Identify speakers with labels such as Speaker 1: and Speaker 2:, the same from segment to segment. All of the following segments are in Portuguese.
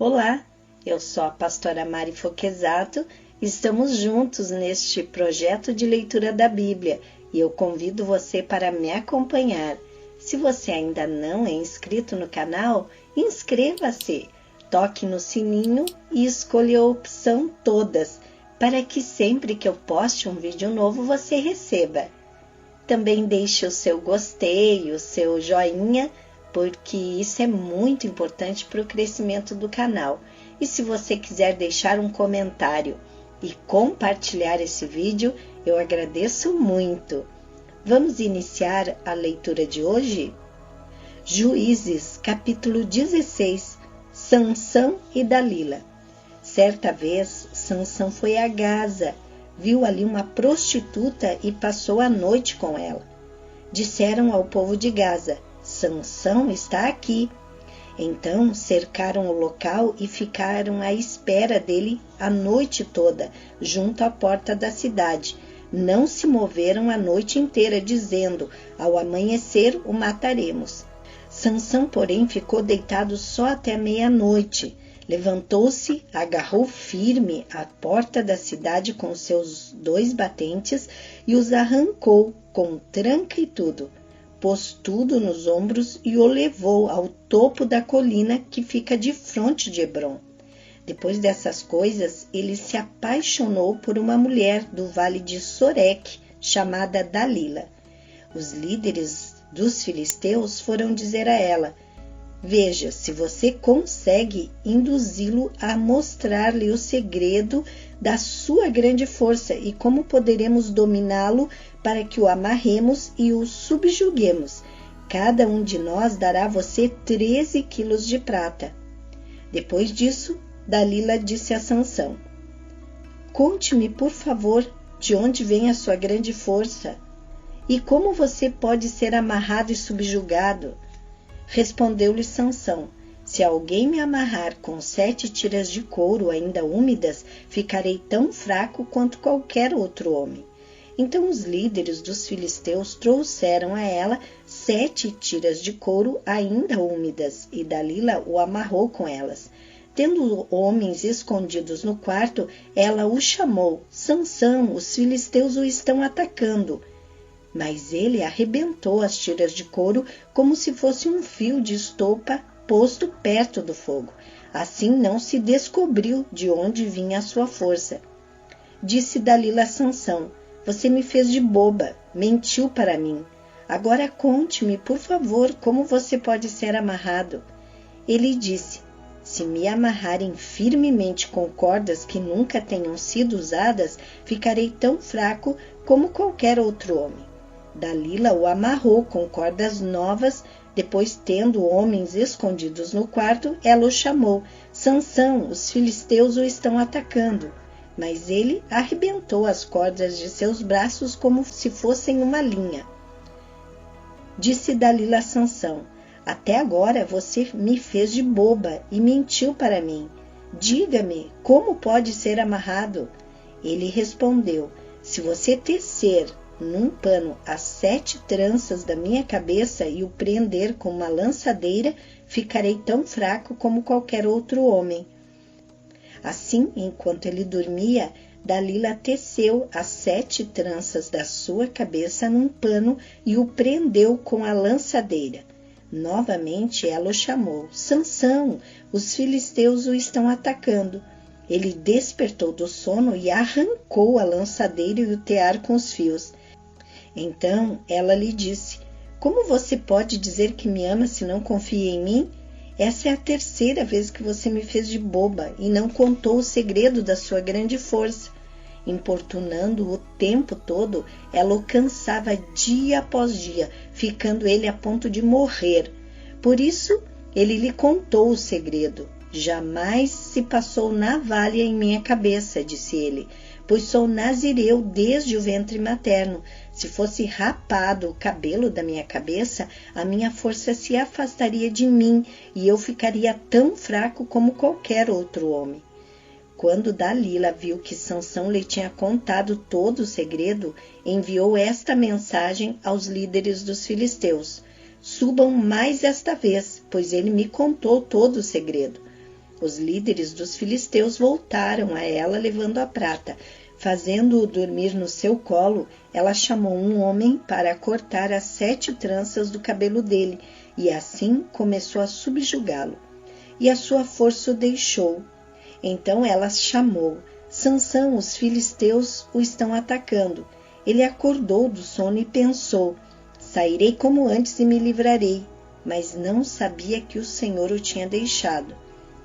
Speaker 1: Olá, eu sou a pastora Mari Foquesato e estamos juntos neste projeto de leitura da Bíblia e eu convido você para me acompanhar. Se você ainda não é inscrito no canal, inscreva-se, toque no sininho e escolha a opção Todas, para que sempre que eu poste um vídeo novo você receba. Também deixe o seu gostei, o seu joinha, porque isso é muito importante para o crescimento do canal. E se você quiser deixar um comentário e compartilhar esse vídeo, eu agradeço muito. Vamos iniciar a leitura de hoje? Juízes, capítulo 16, Sansão e Dalila. Certa vez, Sansão foi a Gaza, viu ali uma prostituta e passou a noite com ela. Disseram ao povo de Gaza: Sansão está aqui. Então cercaram o local e ficaram à espera dele a noite toda, junto à porta da cidade. Não se moveram a noite inteira, dizendo: ao amanhecer o mataremos. Sansão, porém, ficou deitado só até meia-noite. Levantou-se, agarrou firme a porta da cidade com seus 2 batentes e os arrancou, com tranca e tudo. Pôs tudo nos ombros e o levou ao topo da colina que fica defronte de Hebrom. Depois dessas coisas, ele se apaixonou por uma mulher do vale de Soreque, chamada Dalila. Os líderes dos filisteus foram dizer a ela: veja se você consegue induzi-lo a mostrar-lhe o segredo da sua grande força e como poderemos dominá-lo para que o amarremos e o subjuguemos. Cada um de nós dará a você 13 quilos de prata. Depois disso, Dalila disse a Sansão: conte-me, por favor, de onde vem a sua grande força e como você pode ser amarrado e subjugado. Respondeu-lhe Sansão: se alguém me amarrar com 7 tiras de couro ainda úmidas, ficarei tão fraco quanto qualquer outro homem. Então os líderes dos filisteus trouxeram a ela 7 tiras de couro ainda úmidas, e Dalila o amarrou com elas. Tendo homens escondidos no quarto, ela o chamou: Sansão, os filisteus o estão atacando. Mas ele arrebentou as tiras de couro como se fosse um fio de estopa posto perto do fogo. Assim não se descobriu de onde vinha a sua força. Disse Dalila a Sansão: você me fez de boba, mentiu para mim. Agora conte-me, por favor, como você pode ser amarrado. Ele disse: se me amarrarem firmemente com cordas que nunca tenham sido usadas, ficarei tão fraco como qualquer outro homem. Dalila o amarrou com cordas novas. Depois, tendo homens escondidos no quarto, ela o chamou: Sansão, os filisteus o estão atacando. Mas ele arrebentou as cordas de seus braços como se fossem uma linha. Disse Dalila a Sansão: até agora você me fez de boba e mentiu para mim. Diga-me, como pode ser amarrado? Ele respondeu: se você tecer num pano as 7 tranças da minha cabeça e o prender com uma lançadeira, ficarei tão fraco como qualquer outro homem. Assim, enquanto ele dormia, Dalila teceu as 7 tranças da sua cabeça num pano e o prendeu com a lançadeira. Novamente ela o chamou: Sansão, os filisteus o estão atacando. Ele despertou do sono e arrancou a lançadeira e o tear com os fios. Então ela lhe disse: como você pode dizer que me ama se não confia em mim? Essa é a 3ª vez que você me fez de boba e não contou o segredo da sua grande força. Importunando-o o tempo todo, ela o cansava dia após dia, ficando ele a ponto de morrer. Por isso, ele lhe contou o segredo. Jamais se passou navalha em minha cabeça, disse ele, pois sou nazireu desde o ventre materno. Se fosse rapado o cabelo da minha cabeça, a minha força se afastaria de mim e eu ficaria tão fraco como qualquer outro homem. Quando Dalila viu que Sansão lhe tinha contado todo o segredo, enviou esta mensagem aos líderes dos filisteus: subam mais esta vez, pois ele me contou todo o segredo. Os líderes dos filisteus voltaram a ela levando a prata. Fazendo-o dormir no seu colo, ela chamou um homem para cortar as 7 tranças do cabelo dele, e assim começou a subjugá-lo. E a sua força o deixou. Então ela chamou: Sansão, os filisteus o estão atacando. Ele acordou do sono e pensou: sairei como antes e me livrarei. Mas não sabia que o Senhor o tinha deixado.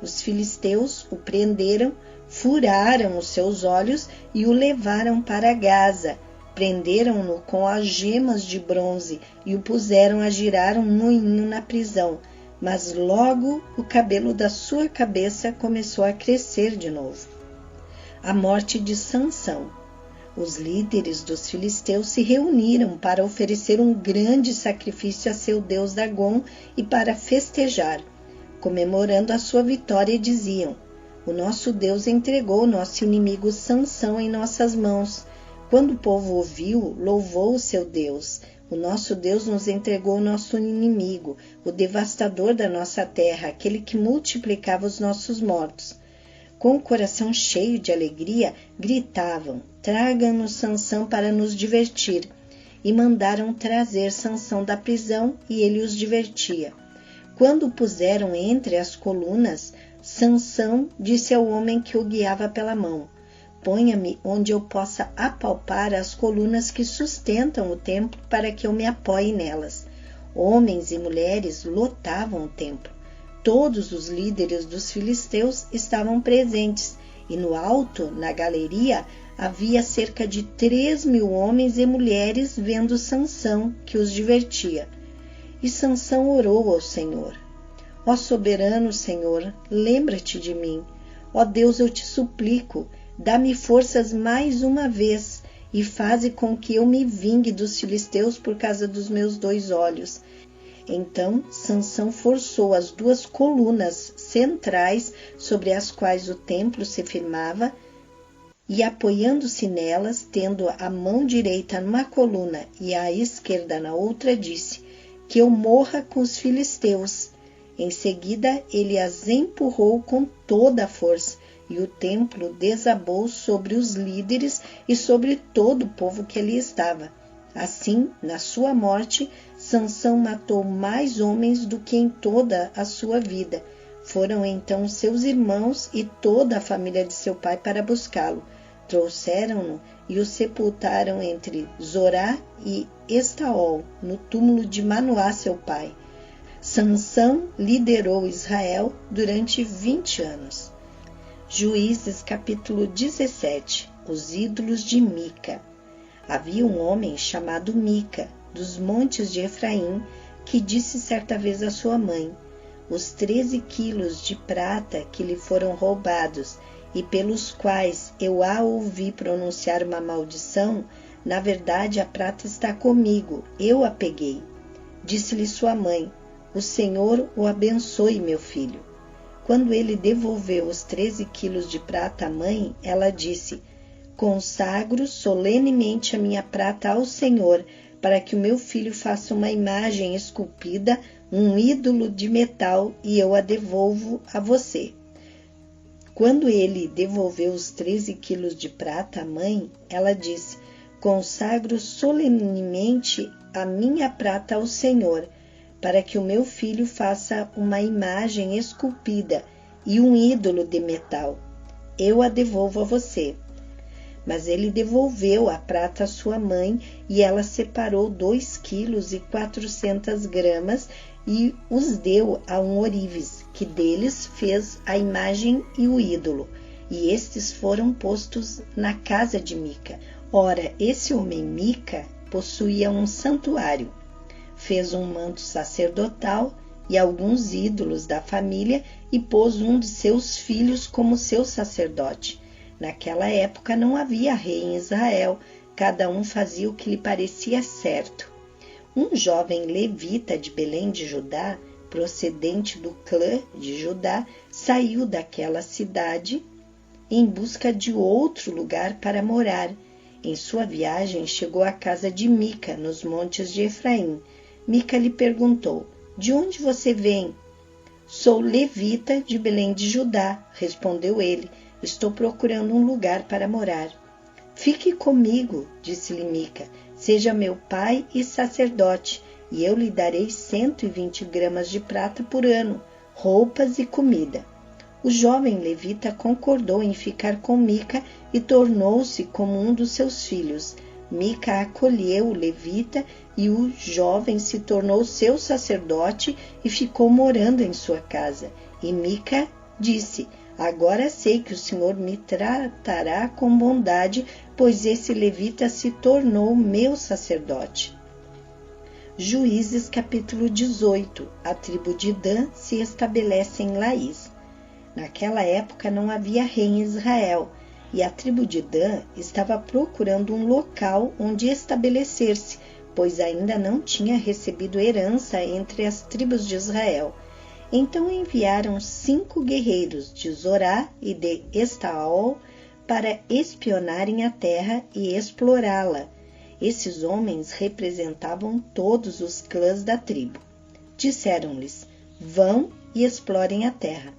Speaker 1: Os filisteus o prenderam, furaram os seus olhos e o levaram para Gaza. Prenderam-no com algemas de bronze e o puseram a girar um moinho na prisão. Mas logo o cabelo da sua cabeça começou a crescer de novo. A morte de Sansão. Os líderes dos filisteus se reuniram para oferecer um grande sacrifício a seu deus Dagom e para festejar. Comemorando a sua vitória, diziam: o nosso Deus entregou nosso inimigo Sansão em nossas mãos. Quando o povo ouviu, louvou o seu Deus. O nosso Deus nos entregou o nosso inimigo, o devastador da nossa terra, aquele que multiplicava os nossos mortos. Com o coração cheio de alegria, gritavam: traga-nos Sansão para nos divertir. E mandaram trazer Sansão da prisão, e ele os divertia. Quando o puseram entre as colunas, Sansão disse ao homem que o guiava pela mão: ponha-me onde eu possa apalpar as colunas que sustentam o templo para que eu me apoie nelas. Homens e mulheres lotavam o templo. Todos os líderes dos filisteus estavam presentes, e no alto, na galeria, havia cerca de 3.000 homens e mulheres vendo Sansão, que os divertia. E Sansão orou ao Senhor: ó soberano Senhor, lembra-te de mim. Ó Deus, eu te suplico, dá-me forças mais uma vez e faze com que eu me vingue dos filisteus por causa dos meus 2 olhos. Então Sansão forçou as 2 colunas centrais sobre as quais o templo se firmava e, apoiando-se nelas, tendo a mão direita numa coluna e a esquerda na outra, disse: que eu morra com os filisteus. Em seguida ele as empurrou com toda a força, e o templo desabou sobre os líderes e sobre todo o povo que ali estava. Assim, na sua morte, Sansão matou mais homens do que em toda a sua vida. Foram então seus irmãos e toda a família de seu pai para buscá-lo. Trouxeram-no e o sepultaram entre Zorá e Estaol, no túmulo de Manoá, seu pai. Sansão liderou Israel durante 20 anos. Juízes capítulo 17. Os ídolos de Mica. Havia um homem chamado Mica, dos montes de Efraim, que disse certa vez à sua mãe: os 13 quilos de prata que lhe foram roubados e pelos quais eu a ouvi pronunciar uma maldição, na verdade a prata está comigo, eu a peguei. Disse-lhe sua mãe: o Senhor o abençoe, meu filho. Quando ele devolveu os 13 quilos de prata à mãe, ela disse: consagro solenemente a minha prata ao Senhor, para que o meu filho faça uma imagem esculpida, um ídolo de metal, e eu a devolvo a você. Quando ele devolveu os 13 quilos de prata à mãe, ela disse: consagro solenemente a minha prata ao Senhor, para que o meu filho faça uma imagem esculpida e um ídolo de metal. Eu a devolvo a você. Mas ele devolveu a prata à sua mãe, e ela separou 2 quilos e 400 gramas e os deu a um ourives, que deles fez a imagem e o ídolo, e estes foram postos na casa de Mica. Ora, esse homem Mica possuía um santuário. Fez um manto sacerdotal e alguns ídolos da família e pôs um de seus filhos como seu sacerdote. Naquela época não havia rei em Israel, cada um fazia o que lhe parecia certo. Um jovem levita de Belém de Judá, procedente do clã de Judá, saiu daquela cidade em busca de outro lugar para morar. Em sua viagem chegou à casa de Mica, nos montes de Efraim. Mica lhe perguntou: de onde você vem? Sou levita de Belém de Judá, respondeu ele. Estou procurando um lugar para morar. Fique comigo, disse-lhe Mica. Seja meu pai e sacerdote, e eu lhe darei 120 gramas de prata por ano, roupas e comida. O jovem levita concordou em ficar com Mica e tornou-se como um dos seus filhos. Mica acolheu o levita e o jovem se tornou seu sacerdote e ficou morando em sua casa. E Mica disse: agora sei que o Senhor me tratará com bondade, pois esse levita se tornou meu sacerdote. Juízes capítulo 18. A tribo de Dan se estabelece em Laís. Naquela época não havia rei em Israel, e a tribo de Dan estava procurando um local onde estabelecer-se, pois ainda não tinha recebido herança entre as tribos de Israel. Então enviaram 5 guerreiros de Zorá e de Estaol para espionarem a terra e explorá-la. Esses homens representavam todos os clãs da tribo. Disseram-lhes: vão e explorem a terra.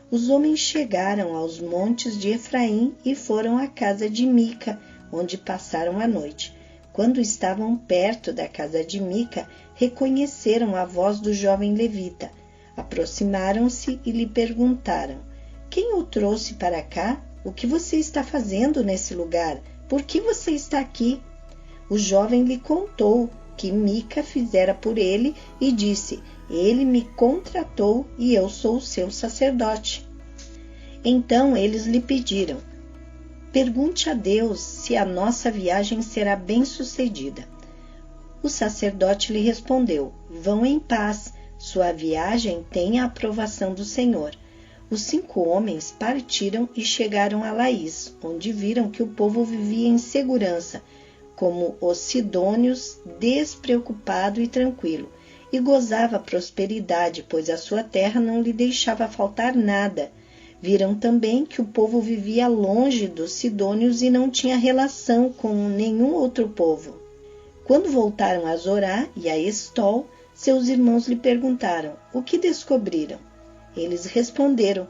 Speaker 1: Os homens chegaram aos montes de Efraim e foram à casa de Mica, onde passaram a noite. Quando estavam perto da casa de Mica, reconheceram a voz do jovem levita. Aproximaram-se e lhe perguntaram: quem o trouxe para cá? O que você está fazendo nesse lugar? Por que você está aqui? O jovem lhe contou que Mica fizera por ele e disse: ele me contratou e eu sou o seu sacerdote. Então eles lhe pediram: pergunte a Deus se a nossa viagem será bem-sucedida. O sacerdote lhe respondeu: vão em paz, sua viagem tem a aprovação do Senhor. Os 5 homens partiram e chegaram a Laís, onde viram que o povo vivia em segurança, como os sidônios, despreocupado e tranquilo, e gozava prosperidade, pois a sua terra não lhe deixava faltar nada. Viram também que o povo vivia longe dos sidônios e não tinha relação com nenhum outro povo. Quando voltaram a Zorá e a Estol, seus irmãos lhe perguntaram: o que descobriram? Eles responderam: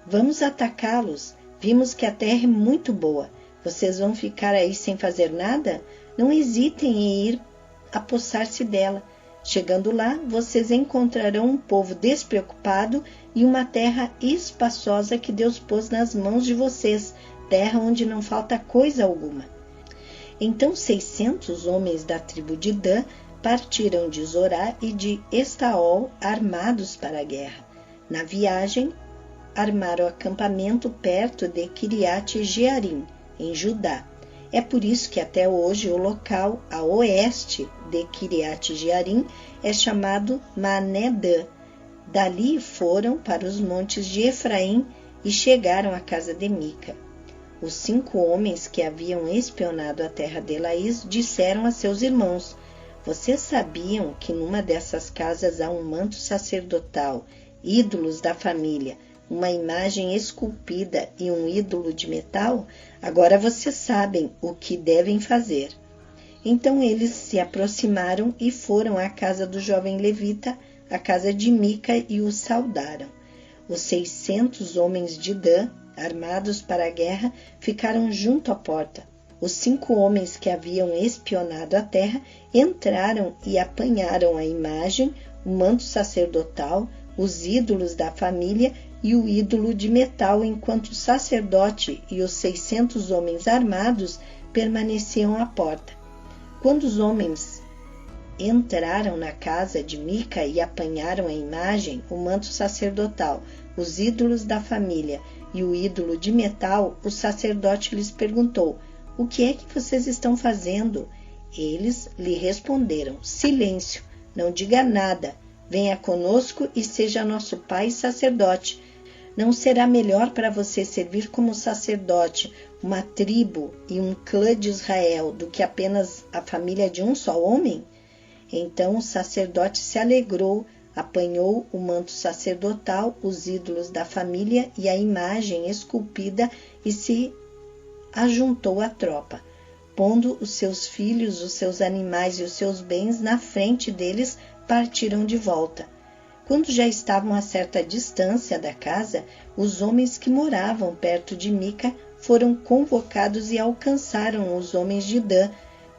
Speaker 1: vamos atacá-los. Vimos que a terra é muito boa. Vocês vão ficar aí sem fazer nada? Não hesitem em ir apossar-se dela. Chegando lá, vocês encontrarão um povo despreocupado e uma terra espaçosa que Deus pôs nas mãos de vocês, terra onde não falta coisa alguma. Então 600 homens da tribo de Dan partiram de Zorá e de Estaol armados para a guerra. Na viagem, armaram acampamento perto de Kiriat Jearim, em Judá. É por isso que até hoje o local a oeste de Kiriat Jearim é chamado Mané Dan. Dali foram para os montes de Efraim e chegaram à casa de Mica. Os 5 homens que haviam espionado a terra de Laís disseram a seus irmãos: vocês sabiam que numa dessas casas há um manto sacerdotal, ídolos da família, uma imagem esculpida e um ídolo de metal? Agora vocês sabem o que devem fazer. Então eles se aproximaram e foram à casa do jovem levita, à casa de Mica, e o saudaram. Os 600 homens de Dan, armados para a guerra, ficaram junto à porta. Os 5 homens que haviam espionado a terra entraram e apanharam a imagem, o manto sacerdotal, os ídolos da família e o ídolo de metal, enquanto o sacerdote e os 600 homens armados permaneciam à porta. Quando os homens entraram na casa de Mica e apanharam a imagem, o manto sacerdotal, os ídolos da família e o ídolo de metal, o sacerdote lhes perguntou: o que é que vocês estão fazendo? Eles lhe responderam: silêncio, não diga nada, venha conosco e seja nosso pai sacerdote. Não será melhor para você servir como sacerdote uma tribo e um clã de Israel do que apenas a família de um só homem? Então o sacerdote se alegrou, apanhou o manto sacerdotal, os ídolos da família e a imagem esculpida e se ajuntou à tropa, pondo os seus filhos, os seus animais e os seus bens na frente deles, partiram de volta. Quando já estavam a certa distância da casa, os homens que moravam perto de Mica foram convocados e alcançaram os homens de Dan.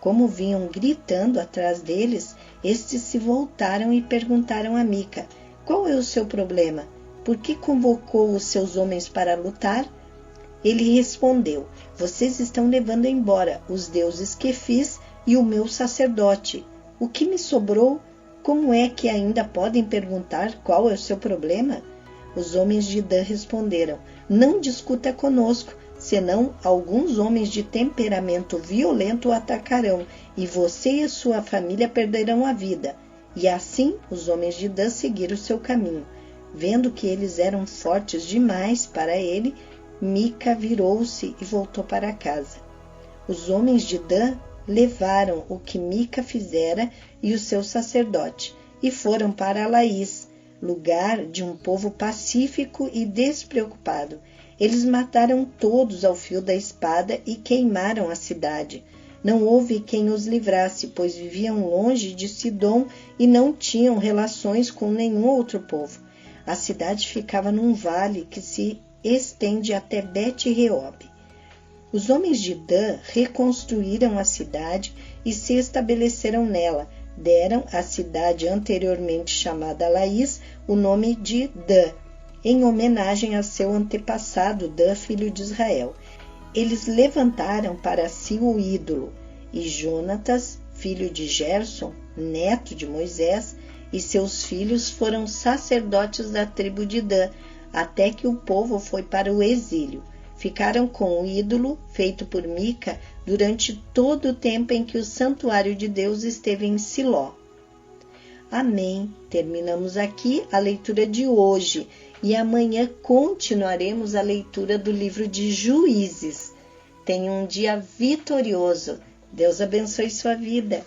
Speaker 1: Como vinham gritando atrás deles, estes se voltaram e perguntaram a Mica: qual é o seu problema? Por que convocou os seus homens para lutar? Ele respondeu: vocês estão levando embora os deuses que fiz e o meu sacerdote. O que me sobrou? Como é que ainda podem perguntar qual é o seu problema? Os homens de Dan responderam: não discuta conosco, senão alguns homens de temperamento violento o atacarão, e você e a sua família perderão a vida. E assim os homens de Dan seguiram o seu caminho. Vendo que eles eram fortes demais para ele, Mica virou-se e voltou para casa. Os homens de Dan levaram o que Mica fizera e o seu sacerdote, e foram para Laís, lugar de um povo pacífico e despreocupado. Eles mataram todos ao fio da espada e queimaram a cidade. Não houve quem os livrasse, pois viviam longe de Sidom e não tinham relações com nenhum outro povo. A cidade ficava num vale que se estende até Bet-Reob. Os homens de Dan reconstruíram a cidade e se estabeleceram nela. Deram à cidade anteriormente chamada Laís o nome de Dan, em homenagem a seu antepassado Dan, filho de Israel. Eles levantaram para si o ídolo, e Jonatas, filho de Gerson, neto de Moisés, e seus filhos foram sacerdotes da tribo de Dan, até que o povo foi para o exílio. Ficaram com o ídolo feito por Mica durante todo o tempo em que o santuário de Deus esteve em Siló. Amém. Terminamos aqui a leitura de hoje e amanhã continuaremos a leitura do livro de Juízes. Tenha um dia vitorioso. Deus abençoe sua vida.